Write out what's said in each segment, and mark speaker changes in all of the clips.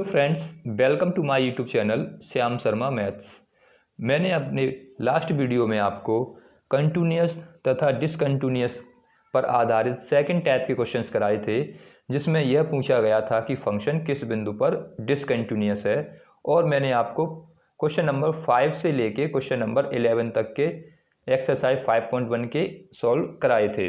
Speaker 1: Friends, welcome to my YouTube channel Shyam Sharma maths. मैंने अपने last video में आपको कंटिन्यूअस तथा डिसकंटिन्यूअस पर आधारित सेकंड टाइप के क्वेश्चंस कराए थे, जिसमें यह पूछा गया था कि फंक्शन किस बिंदु पर डिसकंटिन्यूअस है। और मैंने आपको क्वेश्चन नंबर 5 से लेके क्वेश्चन नंबर 11 तक के एक्सरसाइज 5.1 के सॉल्व कराए थे।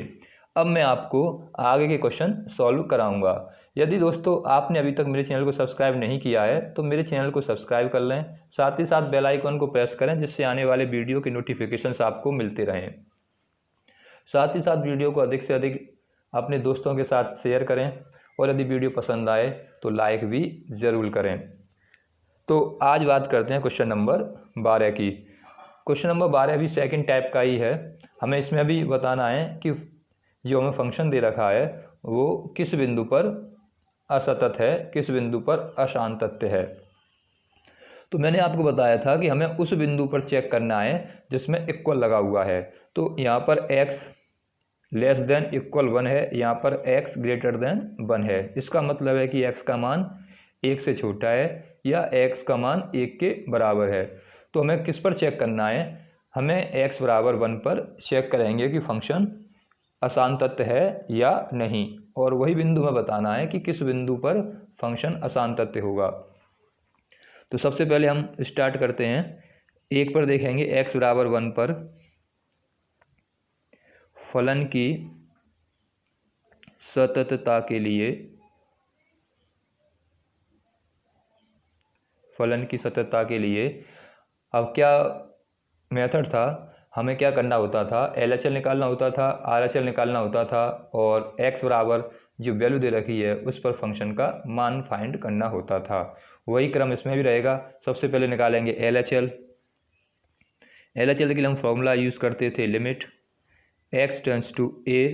Speaker 1: अब मैं आपको आगे के क्वेश्चन सॉल्व कराऊंगा। यदि दोस्तों आपने अभी तक मेरे चैनल को सब्सक्राइब नहीं किया है तो मेरे चैनल को सब्सक्राइब कर लें, साथ ही साथ बेल आइकन को प्रेस करें, जिससे आने वाले वीडियो के नोटिफिकेशंस आपको मिलते रहें। साथ ही साथ वीडियो को अधिक से अधिक अपने दोस्तों के साथ शेयर करें और यदि वीडियो पसंद आए तो लाइक भी ज़रूर करें। तो आज बात करते हैं क्वेश्चन नंबर 12 की। क्वेश्चन नंबर 12 भी सेकंड टाइप का ही है। हमें इसमें भी बताना है कि जो हमें फंक्शन दे रखा है वो किस बिंदु पर असतत है, किस बिंदु पर अशांतत्य है। तो मैंने आपको बताया था कि हमें उस बिंदु पर चेक करना है जिसमें इक्वल लगा हुआ है। तो यहाँ पर x लेस देन इक्वल 1 है, यहाँ पर x ग्रेटर देन 1 है। इसका मतलब है कि x का मान 1 से छोटा है या x का मान 1 के बराबर है। तो हमें किस पर चेक करना है? हमें x बराबर 1 पर चेक करेंगे कि फंक्शन अशांतत्य है या नहीं, और वही बिंदु में बताना है कि किस बिंदु पर फंक्शन अशांतत्य होगा। तो सबसे पहले हम स्टार्ट करते हैं। एक पर देखेंगे x बराबर 1 पर फलन की सततता के लिए, फलन की सततता के लिए अब क्या मेथड था? हमें क्या करना होता था? LHL निकालना होता था, RHL निकालना होता था, और x बराबर जो वैल्यू दे रखी है उस पर फंक्शन का मान फाइंड करना होता था। वही क्रम इसमें भी रहेगा। सबसे पहले निकालेंगे LHL। LHL के लिए हम फॉर्मूला यूज़ करते थे limit x tends to a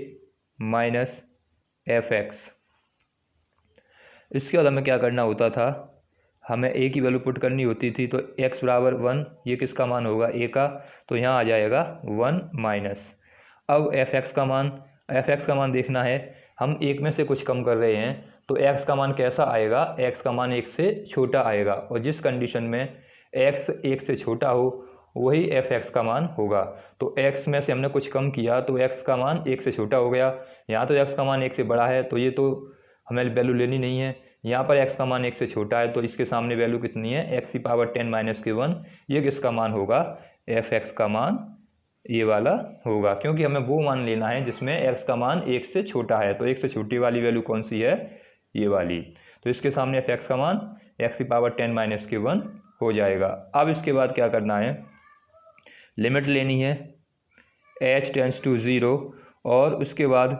Speaker 1: minus fx। इसके बाद हमें क्या करना होता था? हमें a की वैल्यू पुट करनी होती थी। तो x बराबर 1, ये किसका मान होगा? a का। तो यहाँ आ जाएगा 1 माइनस। अब fx का मान देखना है। हम एक में से कुछ कम कर रहे हैं तो x का मान कैसा आएगा? x का मान 1 से छोटा आएगा, और जिस कंडीशन में x 1 से छोटा हो वही fx का मान होगा। तो x में से हमने कुछ कम किया तो x का मान 1 से छोटा हो गया। यहाँ तो x का मान 1 से बड़ा है तो ये तो हमें वैल्यू लेनी नहीं है। यहाँ पर x का मान 1 से छोटा है तो इसके सामने वैल्यू कितनी है? x की पावर 10 माइनस के 1। ये किसका मान होगा? fx का मान ये वाला होगा, क्योंकि हमें वो मान लेना है जिसमें x का मान 1 से छोटा है। तो 1 से छोटी वाली वैल्यू कौन सी है? ये वाली। तो इसके सामने fx का मान x की पावर 10 माइनस के 1 हो जाएगा। अब इसके बाद क्या करना है? लिमिट लेनी है h टेंड्स टू 0, और उसके बाद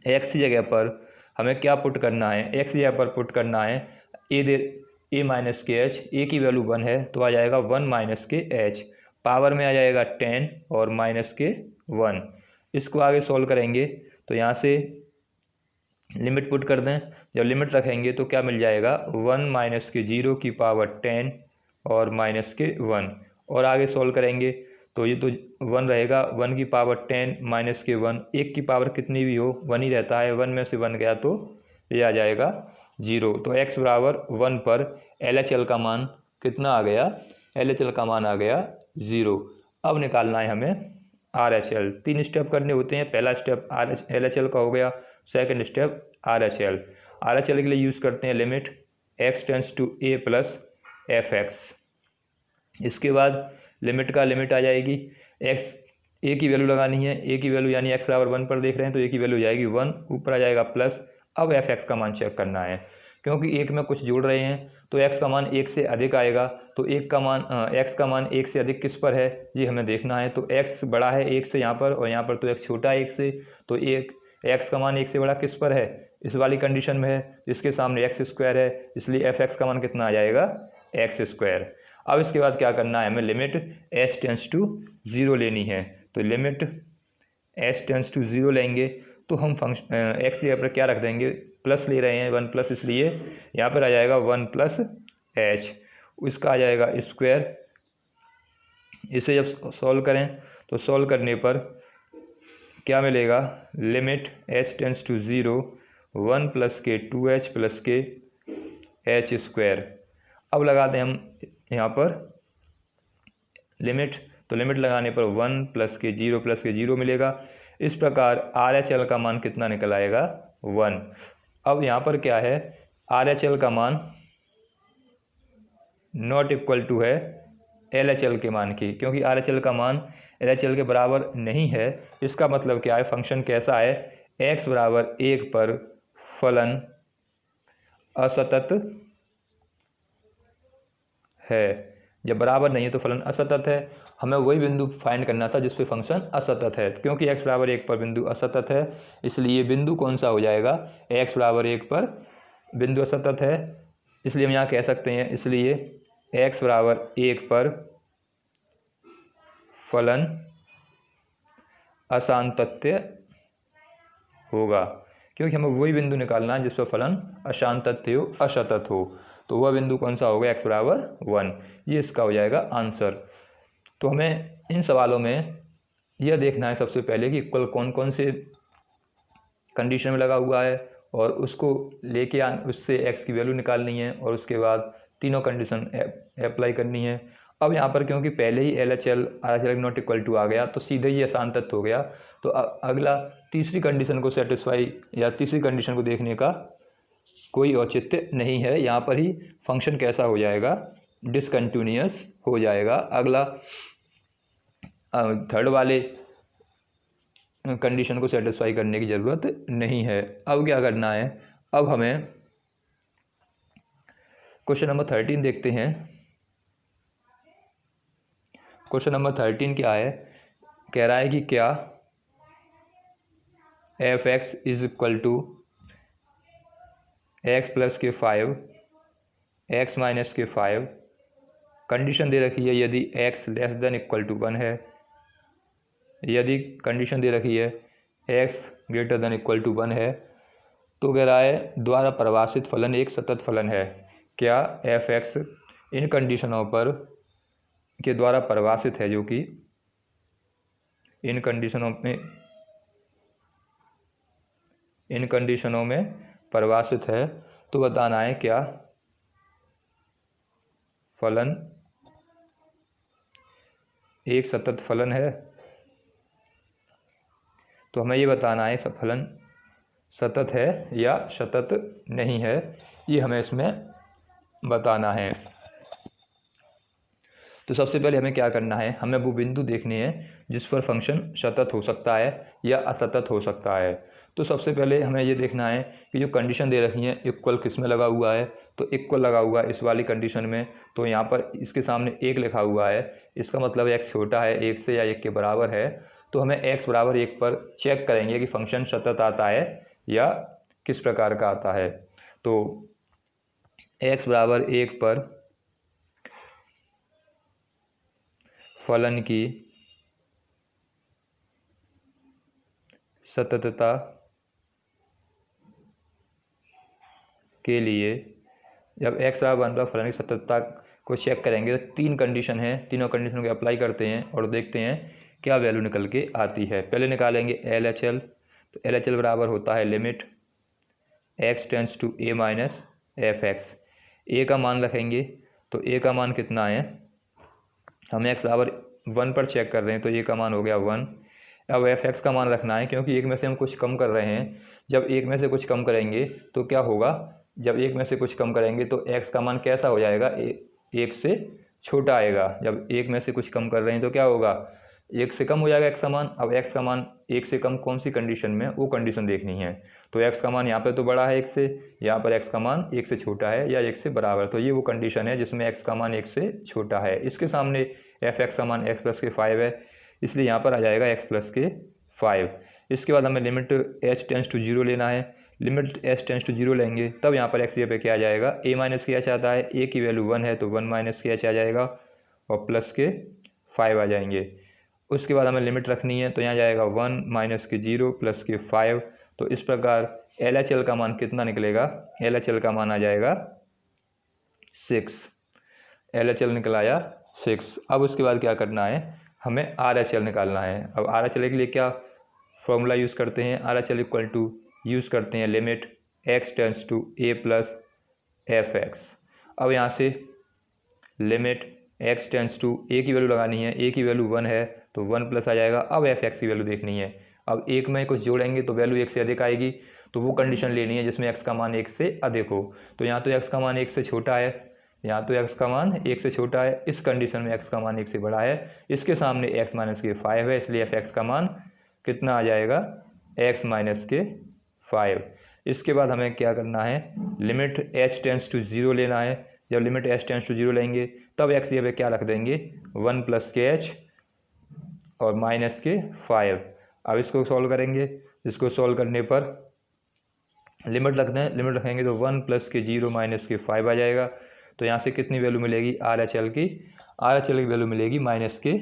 Speaker 1: x की जगह पर हमें क्या पुट करना है? x की जगह पर पुट करना है a माइनस के h। a की वैल्यू 1 है तो आ जाएगा 1 माइनस के h, पावर में आ जाएगा 10 और माइनस के 1। इसको आगे सॉल्व करेंगे तो यहाँ से लिमिट पुट कर दें। जब लिमिट रखेंगे तो क्या मिल जाएगा? 1 माइनस के 0 की पावर 10 और माइनस के 1, और आगे सॉल्व करेंगे तो ये तो 1 रहेगा, 1 की पावर 10 माइनस के 1। 1 की पावर कितनी भी हो 1 ही रहता है, 1 में से 1 गया तो ये आ जाएगा 0। तो x बराबर 1 पर LHL का मान कितना आ गया? LHL का मान आ गया 0। अब निकालना है हमें RHL। 3 स्टेप करने होते हैं। पहला स्टेप LHL का हो गया, सेकंड स्टेप RHL। RHL के लिए यूज़ करते हैं limit x tends to a plus fx। इसके बाद लिमिट का लिमिट आ जाएगी x, a की वैल्यू लगानी है। a की वैल्यू यानी x बराबर 1 पर देख रहे हैं तो a की वैल्यू जाएगी 1, ऊपर आ जाएगा प्लस। अब fx का मान चेक करना है, क्योंकि एक में कुछ जोड़ रहे हैं तो x का मान 1 से अधिक आएगा। तो x का मान 1 से अधिक किस पर है ये हमें देखना है। तो x बड़ा है 1 से यहाँ पर, और यहाँ पर तो x छोटा है 1 से। तो x का मान 1 से बड़ा किस पर है? इस वाली कंडीशन में है, इसके सामने x स्क्वायर है, इसलिए fx का मान कितना आ जाएगा? x square. अब इसके बाद क्या करना है? हमें लिमिट h टेंड्स टू 0 लेनी है। तो लिमिट h टेंड्स टू 0 लेंगे तो हम फंक्शन x की जगह पर क्या रख देंगे? प्लस ले रहे हैं 1 प्लस, इसलिए यहाँ पर आ जाएगा 1 प्लस h, इसका आ जाएगा स्क्वायर। इसे जब सॉल्व करें तो सॉल्व करने पर क्या मिलेगा? Limit h tends to 0 1 plus के 2h प्लस के एच स्क्वायर। अब लगाते हैं हम यहाँ पर लिमिट, तो लिमिट लगाने पर 1 प्लस के 0 मिलेगा। इस प्रकार आर एच एल का मान कितना निकल आएगा 1। अब यहाँ पर क्या है, आर एच एल का मान नॉट इक्वल टू है एल एच एल के मान की, क्योंकि आर एच एल का मान एल एच एल के बराबर नहीं है। इसका मतलब क्या है, फंक्शन कैसा है, x बराबर 1 पर फलन असतत है। जब बराबर नहीं है तो फलन असतत है। हमें वही बिंदु फाइंड करना था जिस पे फंक्शन असतत है, क्योंकि x बराबर 1 पर बिंदु असतत है, इसलिए बिंदु कौन सा हो जाएगा, x बराबर 1 पर बिंदु असतत है, इसलिए हम यहाँ कह सकते हैं, इसलिए x बराबर 1 पर फलन असांतत्य होगा, क्योंकि हमें वही बिंदु निकालना है जिस पर फलन असांतत्य हो, असतत हो। तो वह बिंदु कौन सा होगा, x बराबर 1। ये इसका हो जाएगा आंसर। तो हमें इन सवालों में यह देखना है सबसे पहले कि इक्वल कौन कौन से कंडीशन में लगा हुआ है, और उसको लेके उससे x की वैल्यू निकालनी है, और उसके बाद तीनों कंडीशन अप्लाई करनी है। अब यहाँ पर क्योंकि पहले ही L H L R H L not equal to आ गया, तो सीधे ही असांतत्य हो गया। तो अगला तीसरी कंडीशन को सेटिस्फाई या तीसरी कंडीशन को देखने का कोई औचित्य नहीं है। यहाँ पर ही फंक्शन कैसा हो जाएगा, डिसकंटिन्यूअस हो जाएगा। अगला थर्ड वाले कंडीशन को सेटिस्फाई करने की ज़रूरत नहीं है। अब क्या करना है, अब हमें क्वेश्चन नंबर 13 देखते हैं। क्वेश्चन नंबर 13 क्या है, कह रहा है कि क्या F X is equal to X plus के 5 एक्स माइनस के 5। कंडीशन दे रखी है यदि x less than equal to 1 है, यदि कंडीशन दे रखी है x greater than equal to 1 है, तो कह रहा है द्वारा परिभाषित फलन एक सतत फलन है। क्या एफ एक्स इन कंडीशनों पर के द्वारा परिभाषित है, जो कि इन कंडीशनों में परिभाषित है। तो बताना है क्या फलन एक सतत फलन है। तो हमें ये बताना है फलन सतत है या सतत नहीं है, ये हमें इसमें बताना है। तो सबसे पहले हमें क्या करना है, हमें वो बिंदु देखने हैं जिस पर फंक्शन सतत हो सकता है या असतत हो सकता है। तो सबसे पहले हमें ये देखना है कि जो कंडीशन दे रखी है इक्वल किस में लगा हुआ है, तो इक्वल लगा हुआ है इस वाली कंडीशन में। तो यहाँ पर इसके सामने 1 लिखा हुआ है, इसका मतलब x छोटा है 1 से या 1 के बराबर है। तो हमें x बराबर 1 पर चेक करेंगे कि फंक्शन सतत आता है या किस प्रकार का आता है। तो x बराबर 1 पर फलन की सततता के लिए जब x बराबर 1 पर फलन की सततता को चेक करेंगे, तो 3 कंडीशन है, तीनों कंडीशन को अप्लाई करते हैं और देखते हैं क्या वैल्यू निकल के आती है। पहले निकालेंगे एल एच एल। तो एल एच एल बराबर होता है limit x tends to a minus F x. A का मान रखेंगे, तो ए का मान कितना है, हम x बराबर 1 पर चेक कर रहे हैं, तो ए का मान हो गया 1। अब एफ एक्स का मान रखना है, क्योंकि एक में से हम कुछ कम कर रहे हैं। जब एक में से कुछ कम करेंगे तो क्या होगा, जब एक में से कुछ कम करेंगे तो x का मान कैसा हो जाएगा, एक से छोटा आएगा। जब एक में से कुछ कम कर रहे हैं तो क्या होगा, 1 से कम हो जाएगा x का मान। अब x का मान 1 से कम कौन सी कंडीशन में, वो कंडीशन देखनी है। तो x का मान यहाँ पे तो बड़ा है 1 से, यहाँ पर x का मान 1 से छोटा है या 1 से बराबर। तो ये वो कंडीशन है जिसमें x का मान 1 से छोटा है। इसके सामने एफ एक्स का मान x प्लस के 5 है, इसलिए यहाँ पर आ जाएगा x प्लस के 5। इसके बाद हमें लिमिट h टेंस टू 0 लेना है। लिमिट h टेंस टू 0 लेंगे तब यहाँ पर x पे क्या आ जाएगा, a माइनस के h आता है, a की वैल्यू 1 है तो 1 माइनस के h आ जाएगा और प्लस के 5 आ जाएंगे। उसके बाद हमें लिमिट रखनी है, तो यहाँ जाएगा 1 माइनस के 0 प्लस के 5। तो इस प्रकार एल एच एल का मान कितना निकलेगा, एल एच एल का मान आ जाएगा 6। एल एच एल निकल आया 6। अब उसके बाद क्या करना है, हमें आर एच एल निकालना है। अब आर एच एल के लिए क्या फॉर्मूला यूज़ करते हैं, R H L equal to use करते हैं limit x tends to a plus F X. अब यहाँ से limit x tends to, A की वैल्यू लगानी है, ए की वैल्यू 1 है तो 1 प्लस आ जाएगा। अब एफ एक्स की वैल्यू देखनी है। अब एक में कुछ जोड़ेंगे तो वैल्यू 1 से अधिक आएगी, तो वो कंडीशन लेनी है जिसमें एक्स का मान 1 से अधिक हो। तो यहाँ तो एक्स का मान 1 से छोटा है, यहाँ तो एक्स का मान 1 से छोटा है, इस कंडीशन में एक्स का मान 1 से बड़ा है, इसके सामने एक्स माइनस के 5 है, इसलिए एफ एक्स का मान कितना आ जाएगा, एक्स माइनस के 5। इसके बाद हमें क्या करना है, लिमिट एच टेंस टू 0 लेना है। जब लिमिट एच टेंस टू 0 लेंगे तब एक्स ये पे क्या रख देंगे, 1 प्लस के एच और माइनस के 5। अब इसको सॉल्व करेंगे, इसको सॉल्व करने पर लिमिट रखते हैं, लिमिट रखेंगे तो 1 प्लस के 0 माइनस के 5 आ जाएगा। तो यहाँ से कितनी वैल्यू मिलेगी, आर एच एल की, आर एच एल की वैल्यू मिलेगी माइनस के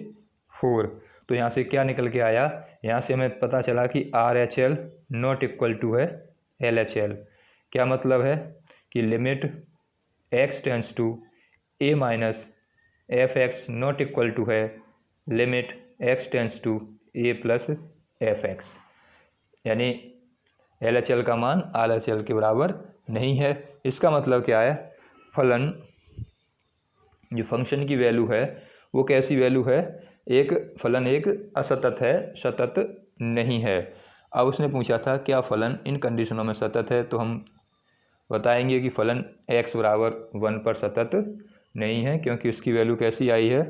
Speaker 1: 4। तो यहाँ से क्या निकल के आया, यहाँ से हमें पता चला कि R H L not equal to है एल एच एल। क्या मतलब है कि limit x tends to a minus F x not equal to है limit x tends to A plus F x, यानी एल एच एल का मान are H L के बराबर नहीं है। इसका मतलब क्या है, फलन जो फंक्शन की वैल्यू है वो कैसी वैल्यू है, एक फलन एक असतत है, सतत नहीं है। अब उसने पूछा था क्या फलन इन कंडीशनों में सतत है, तो हम बताएंगे कि फलन x बराबर 1 पर सतत नहीं है, क्योंकि उसकी वैल्यू कैसी आई है,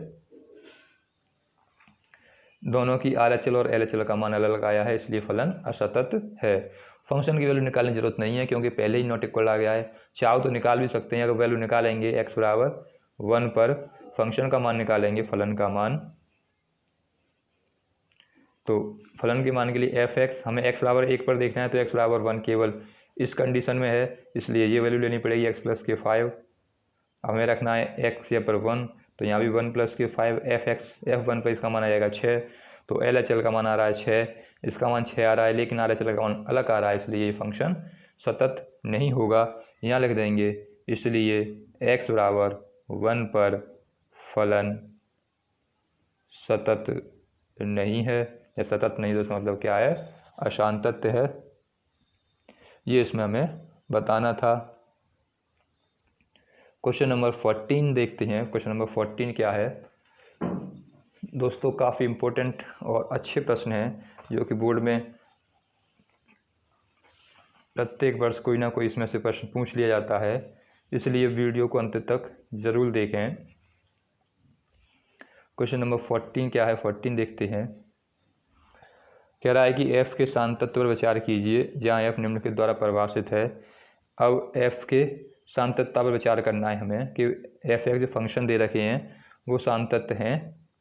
Speaker 1: दोनों की आर एच एल और एल एच एल का मान अलग अलग आया है, इसलिए फलन असतत है। फंक्शन की वैल्यू निकालने की जरूरत नहीं है क्योंकि पहले ही नॉट इक्वल आ गया है। चाहो तो निकाल भी सकते हैं, अगर वैल्यू निकालेंगे x बराबर 1 पर फंक्शन का मान निकालेंगे, फलन का मान, तो फलन के मान के लिए एफ एक्स हमें x बराबर 1 पर देखना है, तो x बराबर 1 केवल इस कंडीशन में है, इसलिए ये वैल्यू लेनी पड़ेगी x प्लस के 5। हमें रखना है x यहाँ पर 1, तो यहाँ भी 1 प्लस के 5, एफ एक्स F1 पर इसका मान आ जाएगा 6। तो एल एच एल का मान आ रहा है 6, इसका मान 6 आ रहा है, लेकिन आर एच एल का मान अलग आ रहा है, इसलिए ये फंक्शन सतत नहीं होगा। यहाँ लिख देंगे इसलिए x बराबर 1 पर फलन सतत नहीं है, या सतत नहीं तो इसका मतलब क्या है, अशांतत्य है। ये इसमें हमें बताना था। क्वेश्चन नंबर 14 देखते हैं। क्वेश्चन नंबर 14 क्या है दोस्तों, काफ़ी इम्पोर्टेंट और अच्छे प्रश्न हैं जो कि बोर्ड में प्रत्येक वर्ष कोई ना कोई इसमें से प्रश्न पूछ लिया जाता है, इसलिए वीडियो को अंत तक ज़रूर देखें। क्वेश्चन नंबर 14 क्या है, 14 देखते हैं। कह रहा है कि f के सांतत्व पर विचार कीजिए जहाँ f निम्न के द्वारा परिभाषित है। अब f के सांतत्ता पर विचार करना है हमें कि एफ एक्स जो फंक्शन दे रखे हैं वो सांतत्य हैं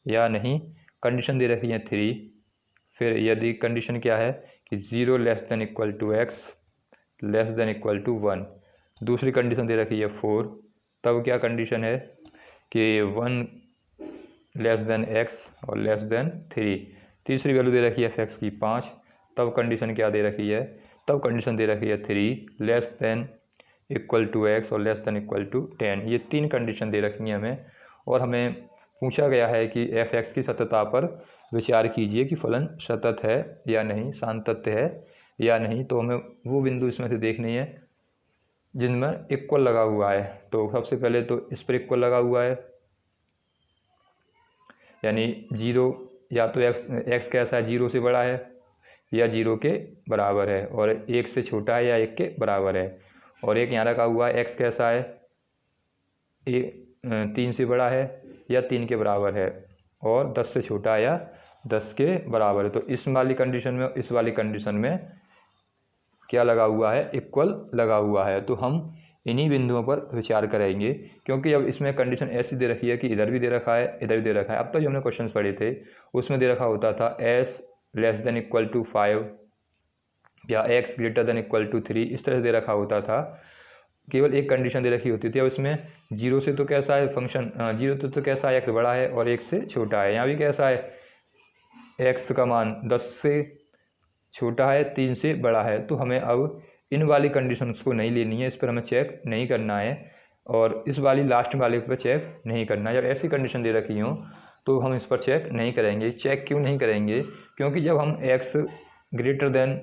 Speaker 1: या नहीं। कंडीशन दे रखी है 3, फिर यदि कंडीशन क्या है कि 0 less than equal to X less than equal to 1, दूसरी कंडीशन दे रखी है 4, तब क्या कंडीशन है कि 1 लेस देन एक्स और लेस देन 3, तीसरी वैल्यू दे रखी है एफ एक्स की 5, तब कंडीशन क्या दे रखी है, तब कंडीशन दे रखी है 3 less than equal to X और लेस देन इक्वल टू 10। ये 3 कंडीशन दे रखी हैं हमें, और हमें पूछा गया है कि एफ एक्स की सततता पर विचार कीजिए कि फलन सतत है या नहीं, सांतत्य है या नहीं। तो हमें वो बिंदु इसमें से देखनी है जिनमें इक्वल लगा हुआ है। तो सबसे पहले तो इस पर इक्वल लगा हुआ है, यानी 0 या तो एक्स कैसा है, 0 से बड़ा है या 0 के बराबर है, और 1 से छोटा है या 1 के बराबर है। और एक यहाँ रखा हुआ है एक्स कैसा है, 3 से बड़ा है या 3 के बराबर है, और 10 से छोटा है या 10 के बराबर है। तो इस वाली कंडीशन में इस वाली कंडीशन में क्या लगा हुआ है, इक्वल लगा हुआ है। तो हम इन्हीं बिंदुओं पर विचार करेंगे, क्योंकि अब इसमें कंडीशन ऐसी दे रखी है कि इधर भी दे रखा है इधर भी दे रखा है। अब तक जो हमने क्वेश्चन पढ़े थे उसमें दे रखा होता था S less than equal to 5 या x greater than equal to 3, इस तरह से दे रखा होता था, केवल एक कंडीशन दे रखी होती थी। अब इसमें 0 से तो कैसा है फंक्शन, 0 तो कैसा है, x बड़ा है और 1 से छोटा है। यहाँ भी कैसा है, x का मान 10 से छोटा है 3 से बड़ा है। तो हमें अब इन वाली कंडीशंस को नहीं लेनी है, इस पर हमें चेक नहीं करना है, और इस वाली लास्ट वाले पर चेक नहीं करना है। जब ऐसी कंडीशन दे रखी हो तो हम इस पर चेक नहीं करेंगे। चेक क्यों नहीं करेंगे, क्योंकि जब हम x ग्रेटर देन,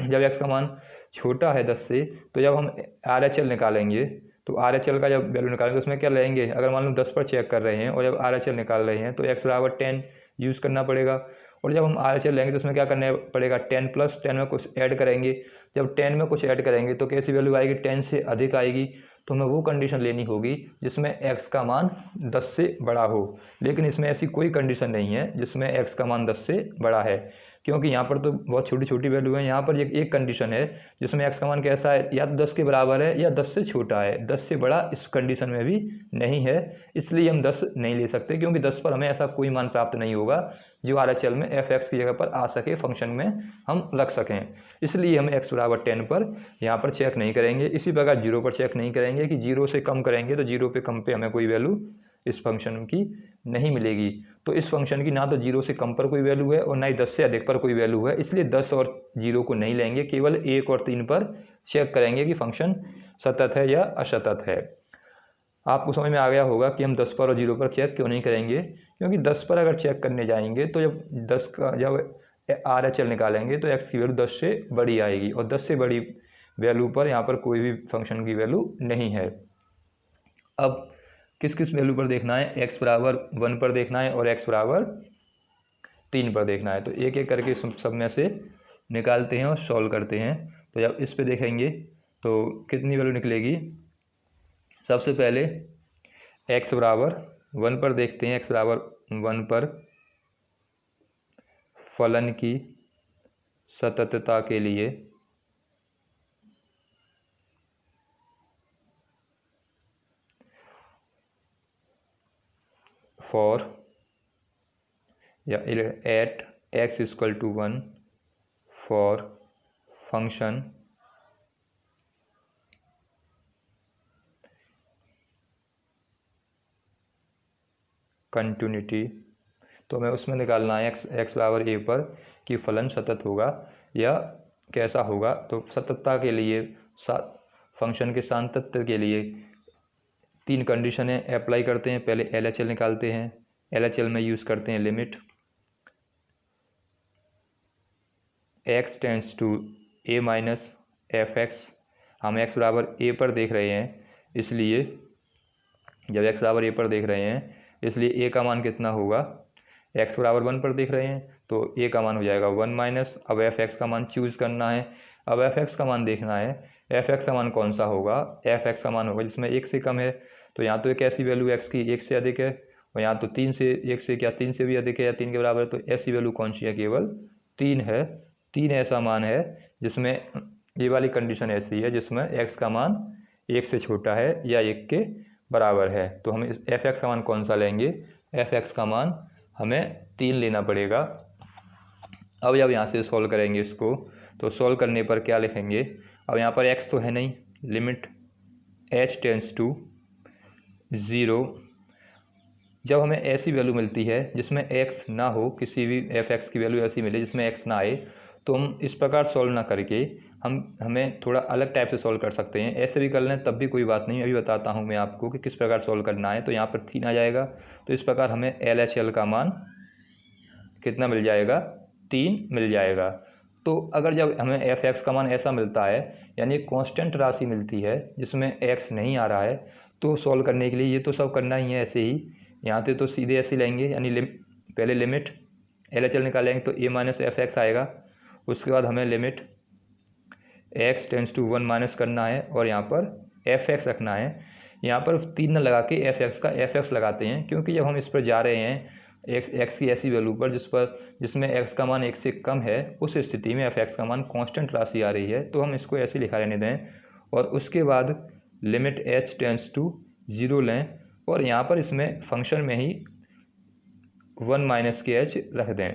Speaker 1: जब x का मान छोटा है 10 से, तो जब हम RHL निकालेंगे तो RHL का जब वैल्यू निकालेंगे तो उसमें क्या लेंगे, अगर मान लो 10 पर चेक कर रहे हैं और जब RHL निकाल रहे हैं तो x बराबर 10 यूज़ करना पड़ेगा। और जब हम RHL लेंगे तो उसमें क्या करना पड़ेगा, 10 प्लस 10 में कुछ ऐड करेंगे। जब 10 में कुछ ऐड करेंगे तो कैसी वैल्यू आएगी, 10 से अधिक आएगी। तो हमें वो कंडीशन लेनी होगी जिसमें x का मान 10 से बड़ा हो। लेकिन इसमें ऐसी कोई कंडीशन नहीं है जिसमें x का मान 10 से बड़ा है, क्योंकि यहाँ पर तो बहुत छोटी छोटी वैल्यू है। यहाँ पर एक कंडीशन है जिसमें x का मान कैसा है, या तो 10 के बराबर है या 10 से छोटा है। 10 से बड़ा इस कंडीशन में भी नहीं है, इसलिए हम 10 नहीं ले सकते, क्योंकि 10 पर हमें ऐसा कोई मान प्राप्त नहीं होगा जो RHL में f(x) की जगह पर आ सके, फंक्शन में हम रख सकें। इसलिए हम x बराबर 10 पर यहाँ पर चेक नहीं करेंगे। इसी प्रकार 0 पर चेक नहीं करेंगे कि 0 से कम करेंगे तो 0 पे कम पे हमें कोई वैल्यू इस फंक्शन की नहीं मिलेगी। तो इस फंक्शन की ना तो 0 से कम पर कोई वैल्यू है और ना ही 10 से अधिक पर कोई वैल्यू है, इसलिए 10 और 0 को नहीं लेंगे, केवल 1 और 3 पर चेक करेंगे कि फंक्शन सतत है या असतत है। आपको समझ में आ गया होगा कि हम 10 पर और 0 पर चेक क्यों नहीं करेंगे, क्योंकि 10 पर अगर चेक करने जाएंगे तो जब RHL निकालेंगे तो x की वैल्यू 10 से बड़ी आएगी, और 10 से बड़ी वैल्यू पर यहाँ पर कोई भी फंक्शन की वैल्यू नहीं है। अब किस किस वैल्यू पर देखना है, x बराबर 1 पर देखना है और x बराबर 3 पर देखना है। तो एक एक करके सब में से निकालते हैं और सॉल्व करते हैं। तो जब इस पे देखेंगे तो कितनी वैल्यू निकलेगी, सबसे पहले x बराबर 1 पर देखते हैं। x बराबर 1 पर फलन की सततता के लिए फॉर या at x equal to 1 for function continuity. तो हमें उसमें निकालना है x बराबर a पर कि फलन सतत होगा या कैसा होगा। तो सततता के लिए, फंक्शन के सातत्य के लिए 3 कंडीशनें अप्लाई करते हैं। पहले LHL निकालते हैं। LHL में यूज़ करते हैं limit x tends to a minus f(x). हम x बराबर a पर देख रहे हैं, इसलिए जब x बराबर a पर देख रहे हैं इसलिए a का मान कितना होगा, x बराबर 1 पर देख रहे हैं तो a का मान हो जाएगा 1 माइनस। अब f(x) का मान चूज़ करना है। अब f(x) का मान देखना है, f(x) का मान कौन सा होगा, f(x) का मान होगा जिसमें 1 से कम है। तो यहाँ तो एक ऐसी वैल्यू x की 1 से अधिक है, और यहाँ तो 3 से 1 से क्या 3 से भी अधिक है या 3 के बराबर है। तो ऐसी वैल्यू कौन सी है, केवल 3 है। 3 ऐसा मान है जिसमें ये वाली कंडीशन ऐसी है जिसमें x का मान 1 से छोटा है या 1 के बराबर है। तो हम f(x) का मान कौन सा लेंगे, f(x) का मान हमें 3 लेना पड़ेगा। अब जब यहाँ से सॉल्व करेंगे इसको, तो सॉल्व करने पर क्या लिखेंगे, अब यहाँ पर x तो है नहीं, लिमिट h टेंड्स टू 0। जब हमें ऐसी वैल्यू मिलती है जिसमें x ना हो, किसी भी f(x) की वैल्यू ऐसी मिले जिसमें x ना आए, तो हम इस प्रकार सॉल्व ना करके हमें थोड़ा अलग टाइप से सॉल्व कर सकते हैं। ऐसे भी कर लें तब भी कोई बात नहीं, अभी बताता हूँ मैं आपको कि किस प्रकार सॉल्व करना है। तो यहाँ पर 3 आ जाएगा, तो इस प्रकार हमें LHL का मान कितना मिल जाएगा, 3 मिल जाएगा। तो अगर जब हमें f(x) का मान ऐसा मिलता है, यानी कांस्टेंट राशि मिलती है जिसमें x नहीं आ रहा है, तो सॉल्व करने के लिए ये तो सब करना ही है ऐसे ही। यहाँ से तो सीधे ऐसे लेंगे, यानी पहले लिमिट LHL निकालेंगे तो a माइनस f(x) आएगा। उसके बाद हमें limit x tends to 1 minus करना है और यहाँ पर f(x) रखना है। यहाँ पर 3 न लगा के f(x) का f(x) लगाते हैं, क्योंकि जब हम इस पर जा रहे हैं x की ऐसी वैल्यू पर जिसमें x का मान 1 से कम है, उस स्थिति में f(x) का मान कांस्टेंट राशि आ रही है, तो हम इसको ऐसे लिखा रहने दें। और उसके बाद लिमिट h टेंड्स टू 0 लें और यहाँ पर इसमें फंक्शन में ही 1 माइनस के h रख दें।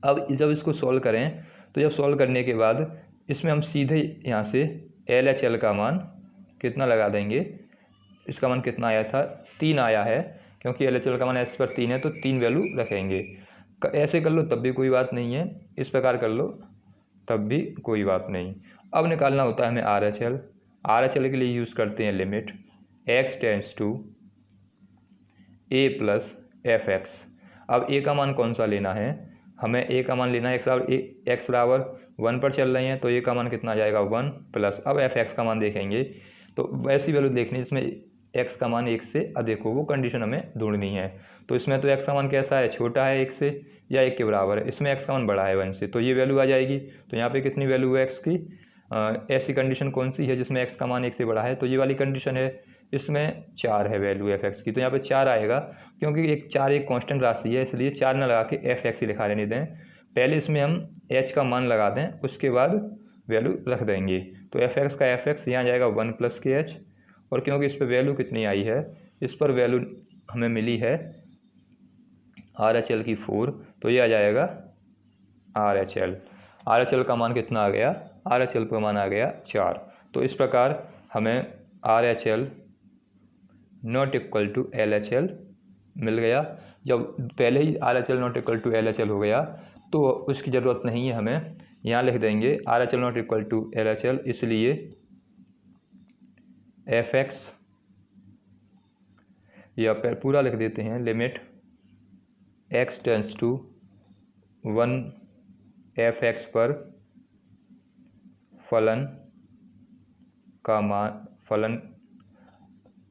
Speaker 1: अब जब इसको सॉल्व करें, तो जब सॉल्व करने के बाद इसमें हम सीधे यहाँ से LHL का मान कितना लगा देंगे, इसका मान कितना आया था, 3 आया है, क्योंकि LHL का मान s पर 3 है तो 3 वैल्यू रखेंगे। ऐसे कर लो तब भी कोई बात नहीं है, इस प्रकार कर लो तब भी कोई बात नहीं। अब निकालना होता है हमें RHL। RHL के लिए यूज़ करते हैं limit x tends to a plus f(x). अब a का मान कौन सा लेना है, हमें a का मान लेना है x बराबर 1 पर चल रहे हैं, तो a का मान कितना आ जाएगा 1 प्लस। अब f(x) का मान देखेंगे तो वैसी वैल्यू देखनी जिसमें एक्स का मान 1 से अधिक हो, वो कंडीशन हमें ढूंढनी है। तो इसमें तो एक्स का मान कैसा है, छोटा है 1 से या 1 के बराबर है, इसमें एक्स का मान बड़ा है 1 से, तो ये वैल्यू आ जाएगी। तो यहाँ पे कितनी वैल्यू है एक्स की, ऐसी कंडीशन कौन सी है जिसमें एक्स का मान 1 से बड़ा है, तो ये वाली कंडीशन है। इसमें 4 है वैल्यू एफ एक्स की, तो यहाँ पे 4 आएगा, क्योंकि 4 एक कांस्टेंट राशि है, इसलिए 4 न लगा के एफ एक्स ही लिखा रहने दें। पहले इसमें हम एच का मान लगा दें, उसके बाद वैल्यू रख देंगे। तो एफ एक्स का एफ एक्स यहाँ जाएगा 1 + के एच, और क्योंकि इस पर वैल्यू कितनी आई है, इस पर वैल्यू हमें मिली है आर एच एल की 4, तो ये आ जाएगा are H L. R H L का मान कितना आ गया, आर एच एल का मान आ गया 4। तो इस प्रकार हमें R H L not equal to L H L मिल गया। जब पहले ही R H L not equal to L H L हो गया तो उसकी ज़रूरत नहीं है हमें, यहाँ लिख देंगे R H L not equal to L H L, इसलिए एफ एक्स या पूरा लिख देते हैं, limit x tends to 1 F X पर फलन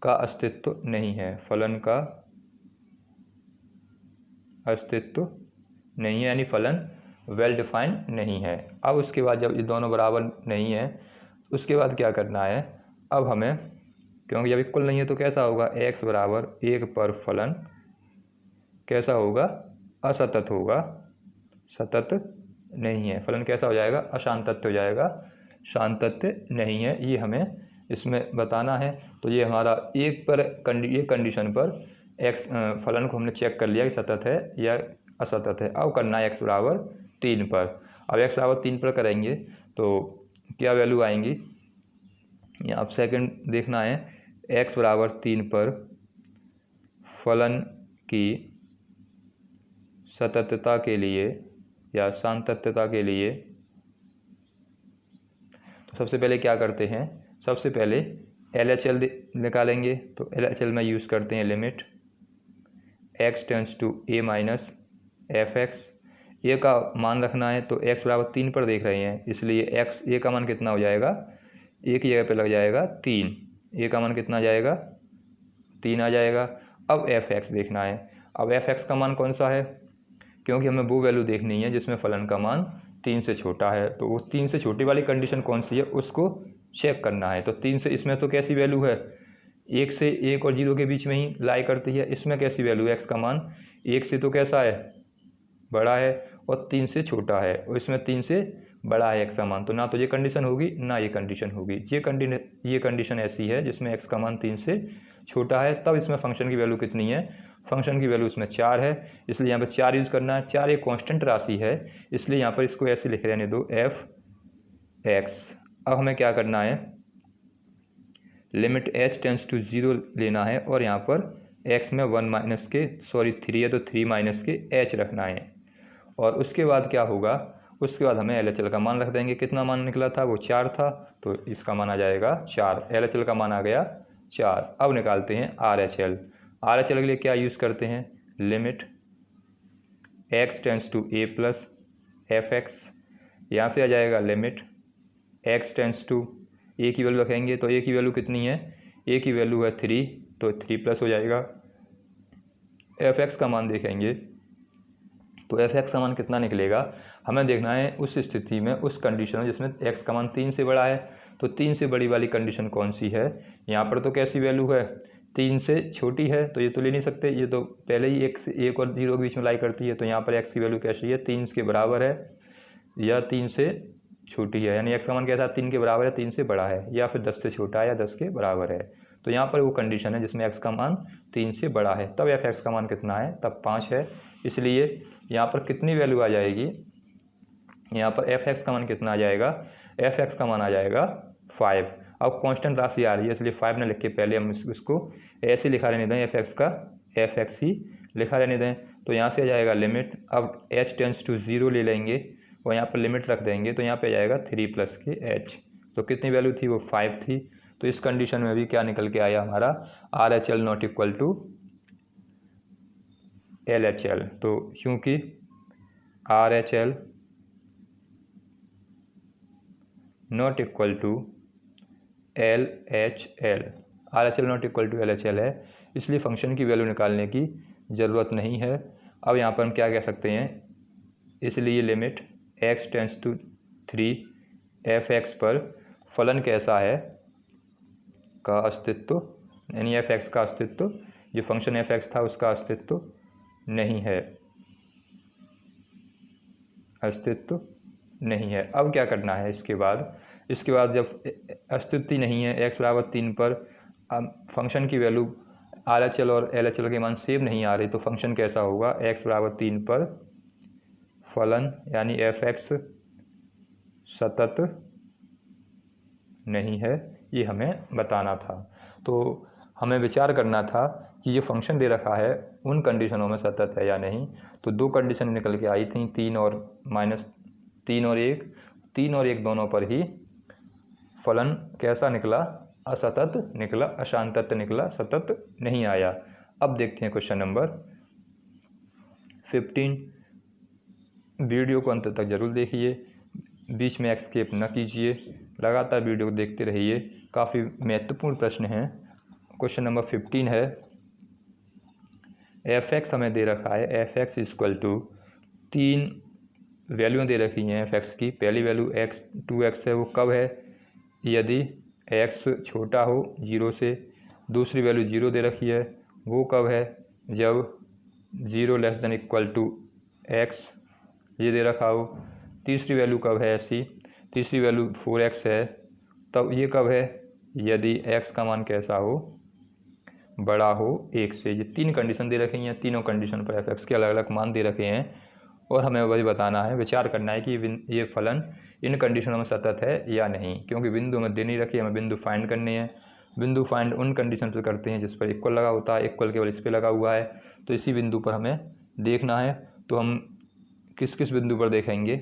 Speaker 1: का अस्तित्व नहीं है, फलन का अस्तित्व नहीं है, यानी फलन वेल डिफाइंड नहीं है। अब उसके बाद जब ये दोनों बराबर नहीं है, उसके बाद क्या करना है, अब हमें, क्योंकि जब इक्वल नहीं है तो कैसा होगा, x बराबर 1 पर फलन कैसा होगा, असतत होगा, सतत नहीं है। फलन कैसा हो जाएगा, अशांतत्य हो जाएगा, शांतत्य नहीं है, ये हमें इसमें बताना है। तो ये हमारा एक पर ये कंडीशन पर एक्स फलन को हमने चेक कर लिया कि सतत है या असतत है। अब करना है एक्स बराबर 3 पर। अब एक्स बराबर 3 पर करेंगे तो क्या वैल्यू आएंगी, अब सेकंड देखना है, एक्स बराबर 3 पर फलन की सततता के लिए या शांतत्यता के लिए, तो सबसे पहले क्या करते हैं, सबसे पहले एल एच एल निकालेंगे। तो एल एच एल में यूज़ करते हैं limit x tends to a minus F x. A का मान रखना है, तो एक्स बराबर 3 पर देख रहे हैं, इसलिए एक्स ए का मान कितना हो जाएगा, ए की जगह पे लग जाएगा 3, ए का मान कितना आ जाएगा, 3 आ जाएगा। अब एफ एक्स देखना है, अब एफ एक्स का मान कौन सा है, क्योंकि हमें वो वैल्यू देखनी है जिसमें फलन का मान 3 से छोटा है, तो वो 3 से छोटी वाली कंडीशन कौन सी है उसको चेक करना है। तो 3 से, इसमें तो कैसी वैल्यू है, 1 से 1 और 0 के बीच में ही लाई करती है, इसमें कैसी वैल्यू है, एक्स का मान 1 से तो कैसा है, बड़ा है, और 3 से छोटा है, और इसमें 3 से बड़ा है एक्स का मान, तो ना तो ये कंडीशन होगी ना ये कंडीशन होगी। ये कंडीशन ऐसी है जिसमें एक्स का मान 3 से छोटा है, तब इसमें फंक्शन की वैल्यू कितनी है, फंक्शन की वैल्यू इसमें 4 है, इसलिए यहाँ पर 4 यूज़ करना है। 4 एक कांस्टेंट राशि है, इसलिए यहाँ पर इसको ऐसे लिख रहने दो, एफ एक्स। अब हमें क्या करना है, लिमिट एच टेंस टू 0 लेना है, और यहाँ पर एक्स में 1 माइनस के 3 है तो 3 माइनस के एच रखना है। और उसके बाद क्या होगा, उसके बाद हमें एल एच एल का मान रख देंगे, कितना मान निकला था, वो 4 था, तो इसका मान आ जाएगा 4, एल एच एल का मान आ गया 4। अब निकालते हैं R H L. R H L के लिए क्या यूज़ करते हैं, limit x tends to A plus F X, यहाँ पे आ जाएगा limit x tends to, A की वैल्यू रखेंगे, तो ए की वैल्यू कितनी है, ए की वैल्यू है 3, तो 3 प्लस हो जाएगा। एफ एक्स का मान देखेंगे, तो एफ एक्स का मान कितना निकलेगा, हमें देखना है उस स्थिति में, उस कंडीशन में जिसमें एक्स का मान 3 से बड़ा है। तो 3 से बड़ी वाली कंडीशन कौन सी है, यहाँ पर तो कैसी वैल्यू है, 3 से छोटी है, तो ये तो ले नहीं सकते, ये तो पहले ही 1 और 0 के बीच में लाई करती है, तो यहाँ पर एक्स की वैल्यू कैसी है, 3 के बराबर है या 3 से छोटी है, यानी एक्स का मान कैसा है, 3 के बराबर है, 3 से बड़ा है, या फिर 10 से छोटा है या 10 के बराबर है। तो यहाँ पर वो कंडीशन है जिसमें एक्स का मान 3 से बड़ा है, तब एफ एक्स का मान कितना है, तब 5 है। इसलिए यहाँ पर कितनी वैल्यू आ जाएगी, यहाँ पर एफ एक्स का मान कितना आ जाएगा, एफ एक्स का मान आ जाएगा 5। अब कांस्टेंट राशि आ रही है, इसलिए 5 न लिख के पहले हम इसको ऐसे लिखा रहने दें, एफ एक्स का एफ एक्स ही लिखा रहने दें। तो यहाँ से आ जाएगा लिमिट, अब एच टेंस टू 0 ले लेंगे और यहाँ पर लिमिट रख देंगे, तो यहाँ पे आ जाएगा 3 प्लस के एच। तो कितनी वैल्यू थी, वो 5 थी। तो इस कंडीशन में भी क्या निकल के आया हमारा, R H L not equal to L H L. तो क्योंकि R H L not equal to L H L, R H L not equal to L H L है, इसलिए फंक्शन की वैल्यू निकालने की ज़रूरत नहीं है। अब यहाँ पर हम क्या कह सकते हैं, इसलिए limit x tends to 3 F X पर फलन कैसा है का अस्तित्व, यानी एफ एक्स का अस्तित्व, जो फंक्शन एफ एक्स था उसका अस्तित्व नहीं है, अस्तित्व नहीं है। अब क्या करना है इसके बाद जब अस्तित्व ही नहीं है x बराबर 3 पर, फंक्शन की वैल्यू आर एच एल और एल एच एल के मान सेम नहीं आ रही, तो फंक्शन कैसा होगा, x बराबर 3 पर फलन यानी एफ एक्स सतत नहीं है, ये हमें बताना था। तो हमें विचार करना था कि ये फंक्शन दे रखा है उन कंडीशनों में सतत है या नहीं। तो दो कंडीशन निकल के आई थी, 3 और -1, 3 और 1 दोनों पर ही फलन कैसा निकला, असतत निकला, अशांतत निकला, सतत नहीं आया। अब देखते हैं क्वेश्चन नंबर 15। वीडियो को अंत तक जरूर देखिए, बीच में एस्केप न कीजिए, लगातार वीडियो को देखते रहिए, काफ़ी महत्वपूर्ण प्रश्न हैं। क्वेश्चन नंबर 15 है, एफ एक्स हमें दे रखा है, f x equal to 3 value दे रखी हैं एफ एक्स की। पहली वैल्यू x 2x है, वो कब है, यदि x छोटा हो 0 से। दूसरी वैल्यू 0 दे रखी है, वो कब है, जब 0 less than equal to x ये दे रखा हो। तीसरी वैल्यू कब है ऐसी, तीसरी वैल्यू 4x है, तब ये कब है, यदि x का मान कैसा हो, बड़ा हो 1 से। ये 3 कंडीशन दे रखी हैं, तीनों कंडीशन पर एफ एक्स के अलग अलग मान दे रखे हैं, और हमें वही बताना है, विचार करना है कि ये फलन इन कंडीशनों में सतत है या नहीं। क्योंकि बिंदु हमें दे नहीं रखी, हमें बिंदु फाइंड करने हैं। बिंदु फाइंड उन कंडीशन पर करते हैं जिस पर इक्वल लगा होता है, इक्वल केवल इस पर लगा हुआ है, तो इसी बिंदु पर हमें देखना है। तो हम किस किस बिंदु पर देखेंगे।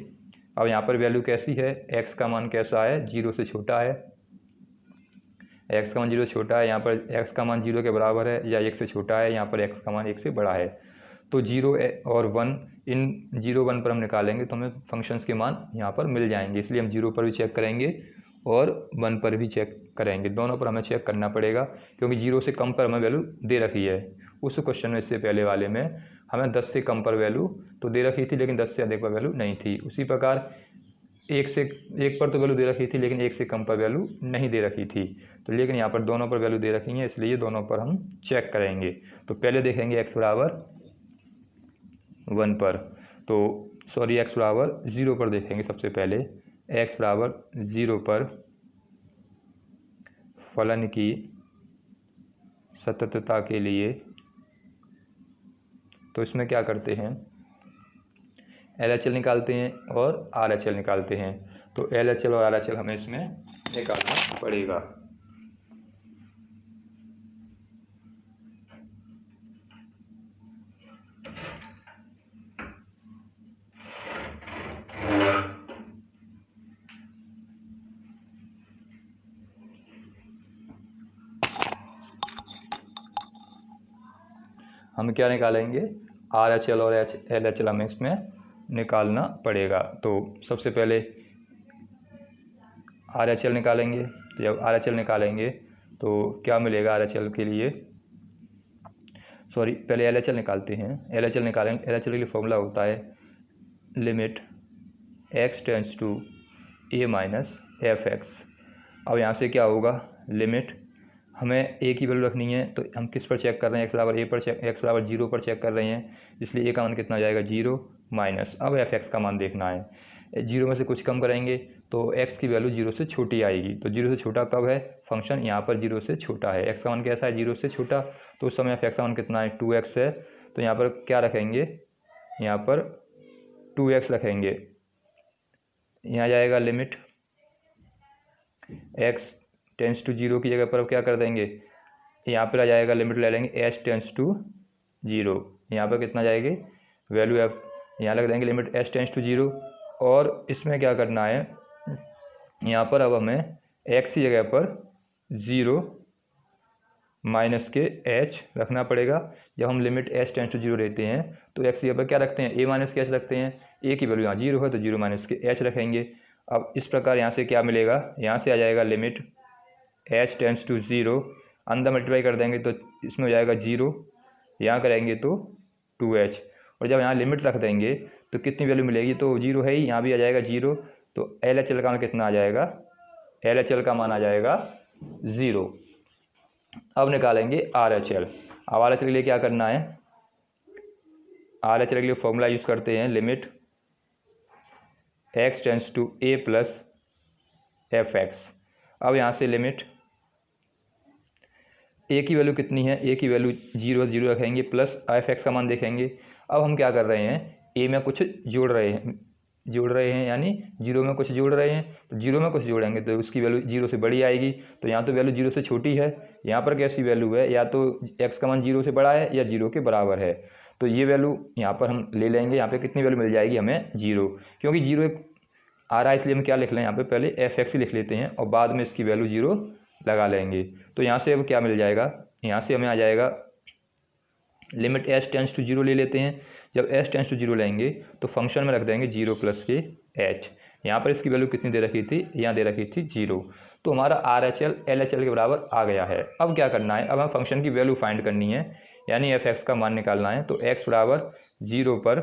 Speaker 1: अब यहाँ पर वैल्यू कैसी है, एक्स का मान कैसा है, 0 से छोटा है, एक्स का मान 0 से छोटा है, यहाँ पर एक्स का मान 0 के बराबर है या 1 से छोटा है, यहाँ पर एक्स का मान 1 से बड़ा है। तो 0 और 1, इन 0 1 पर हम निकालेंगे तो हमें फंक्शंस के मान यहाँ पर मिल जाएंगे। इसलिए हम 0 पर भी चेक करेंगे और 1 पर भी चेक करेंगे, दोनों पर हमें चेक करना पड़ेगा, क्योंकि 0 से कम पर हमें वैल्यू दे रखी है। उस क्वेश्चन में इससे पहले वाले में हमें 10 से कम पर वैल्यू तो दे रखी थी, लेकिन 10 से अधिक पर वैल्यू नहीं थी। उसी प्रकार 1 पर तो वैल्यू दे रखी थी, लेकिन 1 से कम पर वैल्यू नहीं दे रखी थी। तो लेकिन यहाँ पर दोनों पर वैल्यू दे रखी है, इसलिए दोनों पर हम चेक करेंगे। तो पहले देखेंगे x बराबर 1 पर, तो सॉरी x बराबर 0 पर देखेंगे सबसे पहले। x बराबर 0 पर फलन की सततता के लिए, तो इसमें क्या करते हैं, LHL निकालते हैं और RHL निकालते हैं। तो LHL और RHL हमें इसमें निकालना पड़ेगा। हम क्या निकालेंगे, RHL और LHL हमें इसमें निकालना पड़ेगा। तो सबसे पहले RHL निकालेंगे। तो जब RHL निकालेंगे तो क्या मिलेगा RHL के लिए, सॉरी पहले LHL निकालते हैं। LHL निकालेंगे, LHL के लिए फॉर्मूला होता है limit x tends to a minus F X. अब यहाँ से क्या होगा, लिमिट हमें a की वैल्यू रखनी है, तो हम किस पर चेक कर रहे हैं, x बराबर a पर चेक, x बराबर 0 पर चेक कर रहे हैं, इसलिए a का मान कितना जाएगा, 0 माइनस। अब एफ एक्स का मान देखना है, 0 में से कुछ कम करेंगे तो x की वैल्यू 0 से छोटी आएगी। तो 0 से छोटा कब है, फंक्शन यहाँ पर 0 से छोटा है, x का मान कैसा है, 0 से छोटा, तो उस समय एफ एक्स का मान कितना है, 2x है। तो यहाँ पर क्या रखेंगे, यहाँ पर 2x रखेंगे, यहाँ जाएगा लिमिट x टेंस टू 0 की जगह पर अब क्या कर देंगे, यहाँ पर आ जाएगा लिमिट ले लेंगे h टेंस टू 0, यहाँ पर कितना जाएगी वैल्यू f, यहाँ लग देंगे लिमिट h टेंस टू 0। और इसमें क्या करना है, यहाँ पर अब हमें x की जगह पर 0 माइनस के h रखना पड़ेगा। जब हम लिमिट h टेंस टू 0 लेते हैं तो x की जगह पर क्या रखते हैं, a माइनस के h रखते हैं, a की वैल्यू यहाँ 0 है तो 0 माइनस के h रखेंगे। अब इस प्रकार यहाँ से क्या मिलेगा, यहाँ से आ जाएगा limit H tends to zero, अंदर मल्टीप्लाई कर देंगे तो इसमें हो जाएगा 0, यहाँ करेंगे तो 2h, और जब यहाँ लिमिट रख देंगे तो कितनी वैल्यू मिलेगी, तो 0 है ही, यहाँ भी आ जाएगा 0, तो LHL का मान कितना आ जाएगा, LHL का मान आ जाएगा 0। अब निकालेंगे RHL। अब RHL के लिए क्या करना है, RHL के लिए फॉर्मूला यूज़ करते हैं, limit x tends to a plus fx। अब यहाँ से लिमिट a की वैल्यू कितनी है, a की वैल्यू 0 रखेंगे, प्लस fx का मान देखेंगे। अब हम क्या कर रहे हैं, a में कुछ जोड़ रहे हैं, यानी 0 में कुछ जोड़ रहे हैं, तो 0 में कुछ जोड़ेंगे तो उसकी वैल्यू 0 से बड़ी आएगी, तो यहाँ तो वैल्यू 0 से छोटी है, यहाँ पर कैसी वैल्यू है, या तो x का मान 0 से बड़ा है या 0 के बराबर है, तो ये वैल्यू यहाँ पर हम ले लेंगे। यहाँ पे कितनी वैल्यू मिल जाएगी हमें, 0, क्योंकि 0 आ रहा है इसलिए हम क्या लिख लें, यहाँ पे पहले fx ही लिख लेते हैं और बाद में इसकी वैल्यू 0 लगा लेंगे। तो यहाँ से अब क्या मिल जाएगा, यहाँ से हमें आ जाएगा लिमिट h टेंस टू 0 ले लेते हैं। जब h टेंस टू 0 लेंगे तो फंक्शन में रख देंगे 0 प्लस के h। यहाँ पर इसकी वैल्यू कितनी दे रखी थी, यहाँ दे रखी थी 0, तो हमारा RHL LHL के बराबर आ गया है। अब क्या करना है, अब हम फंक्शन की वैल्यू फाइंड करनी है, यानी fx का मान निकालना है। तो x बराबर 0 पर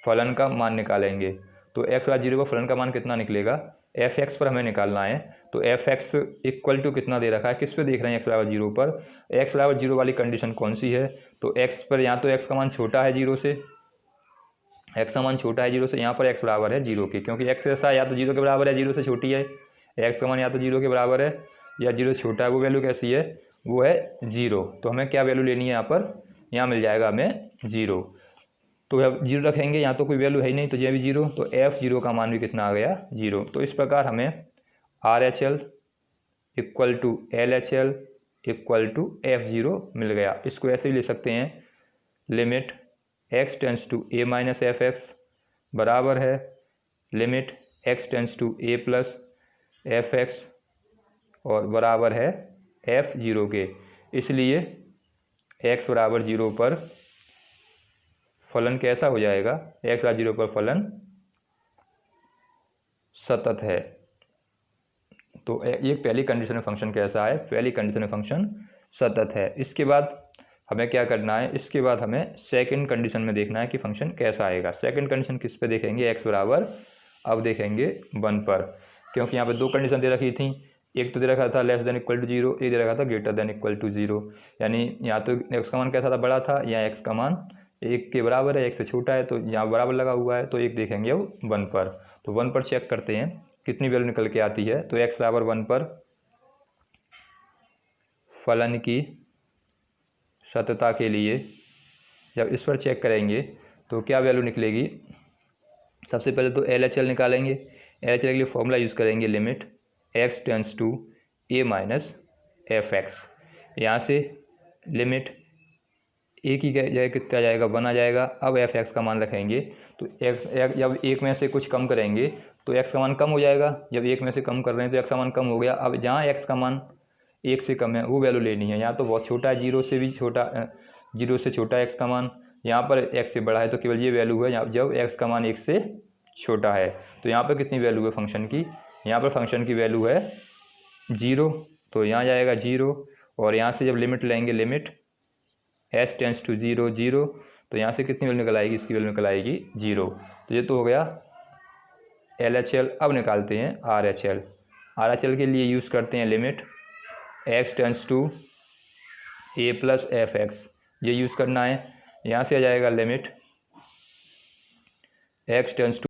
Speaker 1: फलन का मान निकालेंगे, तो x बराबर 0 पर फलन का मान कितना निकलेगा, fx पर हमें निकालना है। तो fx इक्वल टू कितना दे रखा है, किस पे देख रहे हैं, x बराबर 0 पर। x बराबर 0 वाली कंडीशन कौन सी है, तो x पर यहाँ तो x का मान छोटा है 0 से, x का मान छोटा है 0 से, यहाँ पर x बराबर है 0 के, क्योंकि x ऐसा या तो 0 के बराबर है 0 से छोटी है, x का मान या तो 0 के बराबर है या 0 से छोटा है, वो वैल्यू कैसी है, वो है 0। तो हमें क्या वैल्यू लेनी है यहाँ पर, यहाँ मिल जाएगा हमें 0, तो अब 0 रखेंगे, यहाँ तो कोई वैल्यू है ही नहीं, तो ये भी 0, तो f0 का मान भी कितना आ गया, 0। तो इस प्रकार हमें RHL equal to LHL equal to f0 मिल गया। इसको ऐसे भी ले सकते हैं, limit x tends to a minus fx बराबर है limit x tends to a plus fx और बराबर है f0 के। इसलिए x बराबर 0 पर फलन कैसा हो जाएगा, x बराबर 0 पर फलन सतत है। तो ये पहली कंडीशन में फंक्शन कैसा है, पहली कंडीशन में फंक्शन सतत है। इसके बाद हमें क्या करना है, इसके बाद हमें सेकंड कंडीशन में देखना है कि फंक्शन कैसा आएगा। सेकंड कंडीशन किस पे देखेंगे, x बराबर, अब देखेंगे 1 पर, क्योंकि यहाँ पे दो कंडीशन दे रखी थी, एक तो दे रखा था लेस देन इक्वल टू 0, एक दे रखा था ग्रेटर देन इक्वल टू 0, यानी यहाँ तो x का मान कैसा था, बड़ा था, यहाँ x का मान 1 के बराबर है, 1 से छोटा है, तो यहाँ बराबर लगा हुआ है, तो एक देखेंगे अब 1 पर। तो 1 पर चेक करते हैं कितनी वैल्यू निकल के आती है। तो x बराबर 1 पर फलन की सततता के लिए जब इस पर चेक करेंगे तो क्या वैल्यू निकलेगी, सबसे पहले तो LHL निकालेंगे। LHL के लिए फॉर्मूला यूज़ करेंगे, limit x tends to a minus fx। यहाँ से लिमिट a की जगह कितना आ जाएगा, 1 आ जाएगा। अब fx का मान रखेंगे, तो x जब एक में से कुछ कम करेंगे तो x का मान कम हो जाएगा, जब एक में से कम कर रहे हैं तो x का मान कम हो गया। अब जहाँ x का मान 1 से कम है वो वैल्यू लेनी है, यहाँ तो बहुत छोटा है, 0 से भी छोटा, 0 से छोटा है x का मान, यहाँ पर x से बड़ा है, तो केवल ये वैल्यू है जब x का मान 1 से छोटा है। तो यहाँ पर कितनी वैल्यू है फंक्शन की, यहाँ पर फंक्शन की वैल्यू है 0, तो यहाँ जाएगा 0, और यहाँ से जब लिमिट लेंगे, लिमिट h टेंस टू 0 0, तो यहाँ से कितनी वैल्यू निकल आएगी, इसकी वैल्यू निकल आएगी 0। तो ये तो हो गया LHL। अब निकालते हैं RHL। RHL के लिए यूज़ करते हैं limit x tends to a plus fx, ये यूज़ करना है। यहाँ से आ जाएगा लिमिट x टेंस टू